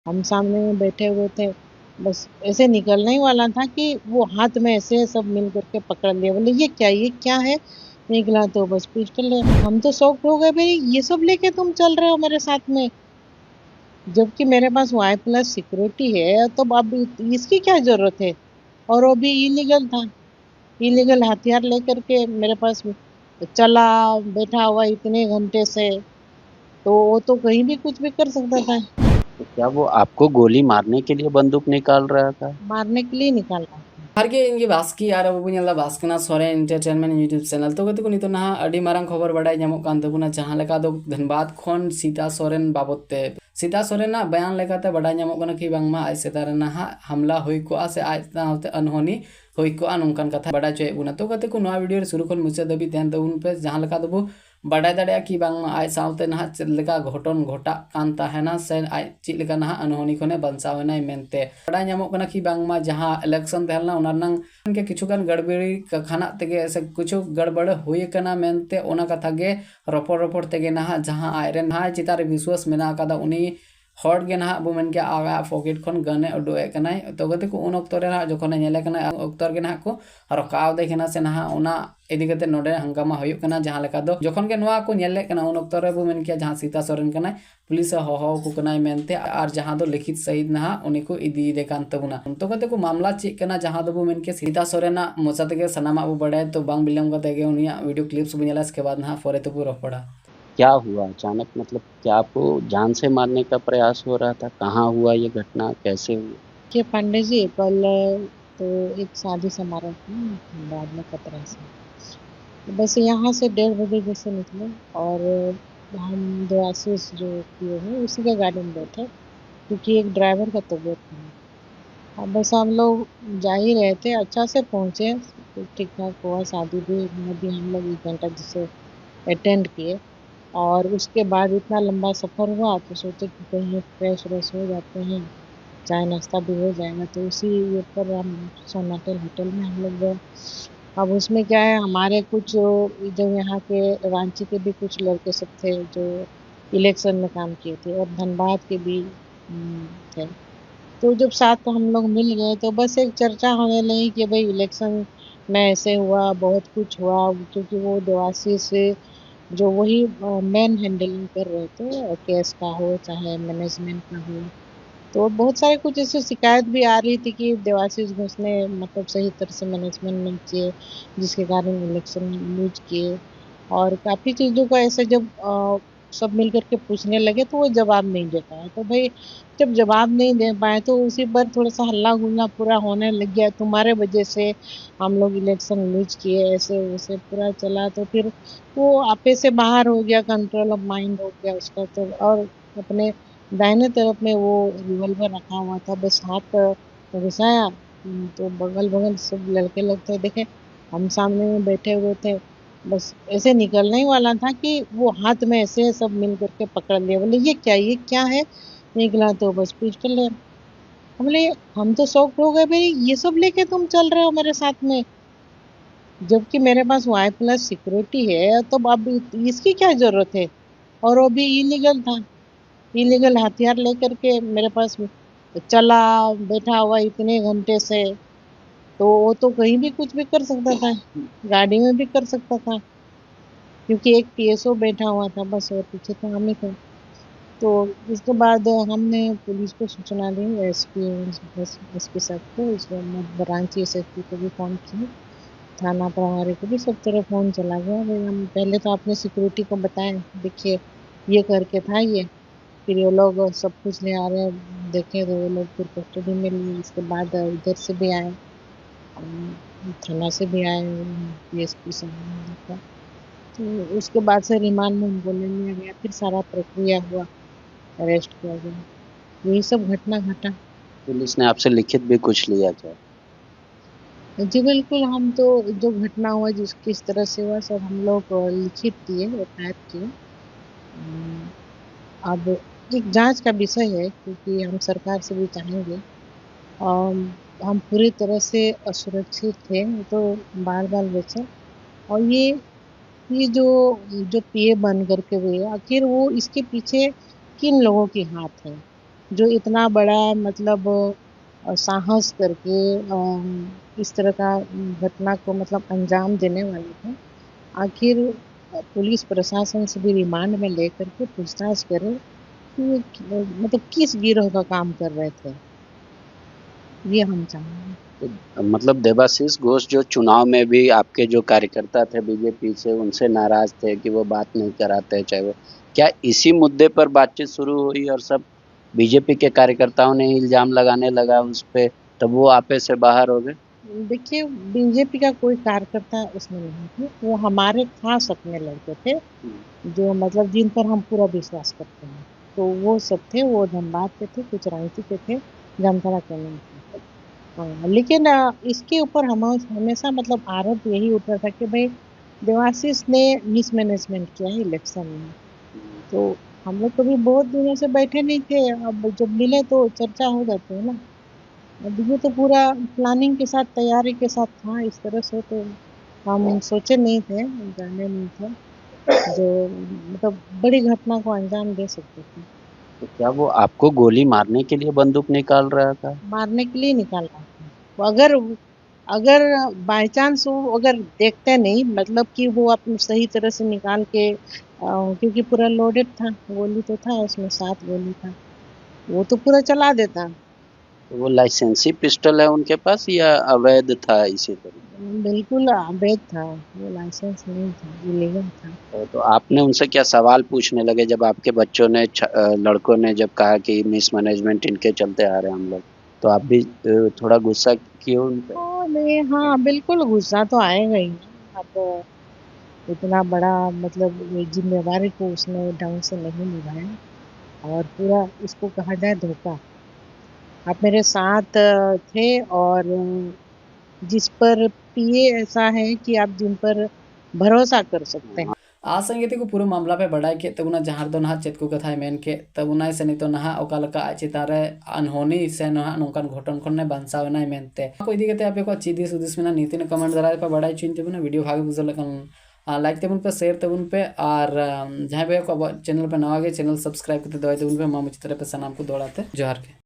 हम सामने में बैठे हुए थे, बस ऐसे निकलने ही वाला था कि वो हाथ में ऐसे सब मिल करके पकड़ लिया। बोले ये क्या है? निकला तो बस पिस्टल है। हम तो शॉक्ड हो गए, भाई ये सब लेके तुम चल रहे हो मेरे साथ में, जबकि मेरे पास वाई प्लस सिक्योरिटी है, तो अब इसकी क्या जरूरत है? और वो भी इलीगल था, इलीगल हथियार लेकर के मेरे पास चला बैठा हुआ इतने घंटे से, तो वो तो कहीं भी कुछ भी कर सकता था। तो क्या वो आपको गोली मारने के लिए बंदूक निकाल रहा था? मारने के लिए निकाला। ᱦᱟᱨᱜᱮ ᱤᱧᱜᱮ ᱵᱟᱥᱠᱤ ᱟᱨ ᱟᱵᱚ ᱵᱚᱱ ᱧᱮᱞᱫᱟ ᱵᱟᱥᱠᱤᱱᱟ ᱥᱚᱨᱮᱱ ᱮᱱᱴᱟᱨᱴᱮᱱᱢᱮᱱᱴ ᱤᱭᱩᱴᱩᱵ ᱪᱮᱱᱮᱞ ᱛᱚ ᱜᱟᱛᱮ ᱠᱚ ᱱᱤᱛᱚᱜ ᱱᱟᱦᱟᱜ ᱟᱹᱰᱤ ᱢᱟᱨᱟᱝ ᱠᱷᱚᱵᱚᱨ ᱵᱟᱰᱟᱭ ᱧᱟᱢᱚᱜ ᱠᱟᱱ ᱛᱟᱵᱚᱱᱟ ᱡᱟᱦᱟᱸ ᱞᱮᱠᱟ ᱫᱚ ᱫᱷᱟᱱᱵᱟᱫ ᱠᱷᱚᱱ ᱥᱤᱛᱟ ᱥᱚᱨᱮᱱ ᱵᱟᱵᱚᱫ ᱛᱮ ᱥᱤᱛᱟ ᱥᱚᱨᱮᱱᱟᱜ ᱵᱟᱭᱟᱱ ᱞᱮᱠᱟᱛᱮ ᱵᱟᱰᱟᱭ ᱧᱟᱢᱚᱜ ᱠᱟᱱᱟ ᱠᱤ ᱵᱟᱝᱢᱟ ᱟᱡ ᱥᱮᱛᱟ ᱨᱮ ᱱᱟᱦᱟᱜ ᱦᱟᱢᱞᱟ ᱦᱩᱭ ᱠᱚᱜᱼᱟ ᱥᱮ ᱟᱡ ᱥᱟᱶᱛᱮ ᱟᱱᱦᱚᱱᱤ ᱦᱩᱭ ᱠᱚᱜᱼᱟ ᱱᱚᱝᱠᱟᱱ ᱠᱟᱛᱷᱟ ᱵᱟᱰᱟᱭ ᱦᱚᱪᱚᱭᱮᱫ ᱵᱚᱱᱟ ᱛᱚ ᱜᱟᱛᱮ ᱠᱚ ᱱᱚᱣᱟ ᱵᱷᱤᱰᱤᱭᱳ ᱨᱮ ᱥᱩᱨᱩ ᱠᱷᱚᱱ ᱢᱩᱪᱟᱹᱫ ᱫᱷᱟᱹᱵᱤᱡ ᱛᱟᱦᱮᱱ ᱛᱟᱵᱚᱱ ᱯᱮ ᱡᱟᱦᱟᱸ ᱞᱮᱠᱟ ᱫᱚᱵᱚ ᱵᱟᱰᱟᱭ ᱫᱟᱲᱮᱭᱟᱜᱼᱟ ᱠᱤ ᱵᱟᱝᱢᱟ ᱟᱡ ᱥᱟᱶᱛᱮ ᱱᱟᱦᱟᱜ ᱪᱮᱫ ᱞᱮᱠᱟ ᱜᱷᱚᱴᱚᱱ ᱜᱷᱚᱴᱟᱜ ᱠᱟᱱ ᱛᱟᱦᱮᱱᱟ ᱥᱮ ᱟᱡ ᱪᱮᱫ ᱞᱮᱠᱟ ᱱᱟᱦᱟᱜ ᱟᱱᱦᱚᱱᱤ ᱠᱷᱚᱱᱮ ᱵᱟᱧᱪᱟᱣ ᱮᱱᱟᱭ ᱢᱮᱱᱛᱮ ᱵᱟᱰᱟᱭ ᱧᱟᱢᱚᱜ ᱠᱟᱱᱟ ᱠᱤ ᱵᱟᱝᱢᱟ ᱡᱟᱦᱟᱸ ᱤᱞᱮᱠᱥᱚᱱ ᱛᱟᱦᱮᱸ ᱞᱮᱱᱟ ᱚᱱᱟ ᱨᱮᱱᱟᱜ के किछुगान गड़बड़ी खाना तेगे से कुछ गड़बड़ हुई कना मेनते ओना कथा गे रपड़ रपड़ तेगे नहा जहां आयरन नहा चितारे विश्वास मेना कदा उनी हॉट गे नहा बो मेन के आगा पॉकेट खन गने उडुए कनाय तो गते को उन ऑक्टर ना जखन नेले कना ऑक्टर गे नहा को रकाव देखना से नहा ओना इदी कते नोडे हंगामा हुई कना जहां लेका दो जखन के नोआ को नेले कना उन ऑक्टर बो मेन के जहां सीता सोरेन कना पुलिस हो को कनाय मेनते आर जहां दो लिखित सहित नहा उनी को इदी दे कान तबुना तो कते को मामला चेक कना जहां दो बो मेन के सीता सोरेना मोचा तेगे सनामा बो बड़े तो बांग बिलम कते गे उनिया वीडियो क्लिप्स बो नेला इसके बाद नहा फरे तो पूरा पड़ा क्या हुआ अचानक, मतलब क्या आपको जान से मारने का प्रयास हो रहा था? कहाँ हुआ ये घटना, कैसे हुई? कि पांडे जी कल तो एक शादी समारोह था बाद में कतरा से, बस यहाँ से 1:30 जैसे निकले, और हम दो आशीष जो पिए हैं उसी के गाड़ी में बैठे, क्योंकि एक ड्राइवर का तबीयत खराब। अब बस हम लोग जा ही रहे थे, अच्छा से पहुँचे, ठीक ठाक हुआ, शादी भी हम लोग 1 घंटा जैसे अटेंड किए, और उसके बाद इतना लंबा सफ़र हुआ तो सोचे कि कहीं फ्रेश व्रेश हो जाते हैं, चाय नाश्ता भी हो जाएगा, तो उसी ये पर हम सोनाटल होटल में हम लोग गए। अब उसमें क्या है, हमारे कुछ जो यहाँ के रांची के भी कुछ लड़के सब थे जो इलेक्शन में काम किए थे, और धनबाद के भी थे। तो जब साथ हम लोग मिल गए तो बस एक चर्चा होने लगी कि भाई इलेक्शन में ऐसे हुआ, बहुत कुछ हुआ, क्योंकि वो देवाशीष से जो वही मेन हैंडलिंग कर रहे थे, केस का हो चाहे मैनेजमेंट का हो, तो बहुत सारे कुछ ऐसे शिकायत भी आ रही थी कि देवाशीष घोष ने मतलब सही तरह से मैनेजमेंट नहीं किए, जिसके कारण इलेक्शन लूज किए, और काफ़ी चीज़ों का ऐसे जब सब मिल कर के पूछने लगे तो वो जवाब नहीं दे पाए। तो भाई जब जवाब नहीं दे पाए तो उसी पर थोड़ा-सा हल्ला-गुल्ला पूरा होने लग गया, तुम्हारे वजह से हम लोग इलेक्शन लूज किए, ऐसे-वैसे पूरा चला, तो फिर वो आपे से बाहर हो गया, कंट्रोल ऑफ माइंड हो गया उसका, तो और अपने दाहिने तरफ में वो रिवॉल्वर रखा हुआ था, बस हाथ घुसाया, तो बगल-बगल सब लड़के लोग थे, देखे हम सामने में बैठे हुए थे, बस ऐसे निकलने ही वाला था कि वो हाथ में ऐसे सब मिल कर के पकड़ लिया। बोले ये क्या है? निकला तो बस पिस्टल है। हम बोले हम तो शॉक्ड हो गए, भाई ये सब लेके तुम चल रहे हो मेरे साथ में, जबकि मेरे पास वाई प्लस सिक्योरिटी है, तो अब इसकी क्या जरूरत है? और वो भी इलीगल था, इलीगल हथियार लेकर के मेरे पास चला बैठा हुआ इतने घंटे से, तो वो तो कहीं भी कुछ भी कर सकता था, गाड़ी में भी कर सकता था, क्योंकि एक पीएसओ बैठा हुआ था, बस और पीछे तो हम ही थे। तो इसके बाद हमने पुलिस को सूचना दी, एसपी साहब को, इसके बाद रांची एसएसपी को भी फ़ोन किए, थाना प्रभारी को भी, सब तरफ फ़ोन चला गया। भाई हम पहले तो अपने सिक्योरिटी को बताएं, देखिए ये करके था ये, फिर ये लोग सब कुछ ले आ रहे हैं, देखे तो वो लोग फिर कस्टडी में लिए। इसके बाद इधर से भी आए, थाना से भी आए, डीएसपी साहब ने देखा, तो उसके बाद से रिमांड में उनको ले लिया गया, फिर सारा प्रक्रिया हुआ, अरेस्ट किया गया, यही सब घटना घटा। पुलिस ने आपसे लिखित भी कुछ लिया क्या? जी बिल्कुल, हम तो जो घटना हुआ जिस किस तरह से हुआ सब हम लोग लिखित दिए, एफआईआर किए। अब एक जांच का विषय है, क्योंकि हम सरकार से भी चाहेंगे, हम पूरी तरह से असुरक्षित थे, तो बाल-बाल बचे, और ये जो पीए बन कर के हुए, आखिर वो इसके पीछे किन लोगों के हाथ हैं? जो इतना बड़ा मतलब साहस करके इस तरह का घटना को मतलब अंजाम देने वाले थे, आखिर पुलिस प्रशासन से भी रिमांड में लेकर के पूछताछ करे कि ये मतलब किस गिरोह का काम कर रहे थे, ये हम चाहेंगे। तो मतलब देवाशीष घोष जो चुनाव में भी आपके जो कार्यकर्ता थे बीजेपी से, उनसे नाराज थे कि वो बात नहीं कराते, चाहे वो क्या इसी मुद्दे पर बातचीत शुरू हुई और सब बीजेपी के कार्यकर्ताओं ने इल्जाम लगाने लगा उस पे, तब वो आपे से बाहर हो गए? देखिए, बीजेपी का कोई कार्यकर्ता उसमें नहीं थे, वो हमारे खास अपने लड़के थे, जो मतलब जिन पर हम पूरा विश्वास करते हैं। तो वो सब थे, वो धनबाद के थे, कुछ रांची के थे, जामताड़ा के नहीं थे। लेकिन इसके ऊपर हम हमेशा मतलब आरोप यही उठ रहा था कि भाई देवाशीष ने मिसमैनेजमेंट किया है इलेक्शन में। तो हम लोग कभी बहुत दिनों से बैठे नहीं थे, अब जब मिले तो चर्चा हो जाती है ना। अब ये तो पूरा प्लानिंग के साथ, तैयारी के साथ था, इस तरह से तो हम सोचे नहीं थे, जाने नहीं थे, जो मतलब बड़ी घटना को अंजाम दे सकते थे। तो क्या वो आपको गोली मारने के लिए बंदूक निकाल रहा था? मारने के लिए निकाल रहा था। तो अगर अगर बाय चांस वो अगर देखते नहीं, मतलब कि वो अपने सही तरह से निकाल के क्योंकि पूरा लोडेड था, गोली तो था उसमें, 7 गोली था, वो तो पूरा चला देता। तो वो लाइसेंसी पिस्टल है उनके पास या अवैध था इसी तरह? बिल्कुल अवैध था, वो लाइसेंस नहीं था, इलीगल था। तो आपने उनसे क्या सवाल पूछने लगे जब आपके बच्चों ने लड़कों ने जब कहा कि मिसमैनेजमेंट इनके चलते आ रहे हैं हम लोग, तो आप भी थोड़ा गुस्सा किए उन पे? नहीं, हाँ, बिल्कुल गुस्सा तो आएगा ही ना। अब इतना बड़ा मतलब ये ज़िम्मेवारी को उसने ढंग से नहीं निभाया और पूरा इसको कहा जाए धोखा। आप मेरे साथ थे और जिस पर पिए ऐसा है कि आप जिन पर भरोसा कर सकते हैं। आसंगीति को पूरा मामला पे बढ़ाई के तबुना जहां दो नहा चेत को कथा मेन के तबुना से नितो नहा ओका लका आज चितारे अनहोनी से नहा नोकान घटन खन्ने बांसाव नाय मेनते को इदी कते आपे को चिदी सुदिस में नीति ने कमेंट दराय पे बढ़ाई चिन तबुना वीडियो भागे बुझल लकन लाइक तेबुन पे शेयर तेबुन पे और जहां पे को चैनल पे नवा गे चैनल सब्सक्राइब करते दवाई तेबुन पे मामू चितरे पे सनाम को दौड़ाते जोहार के।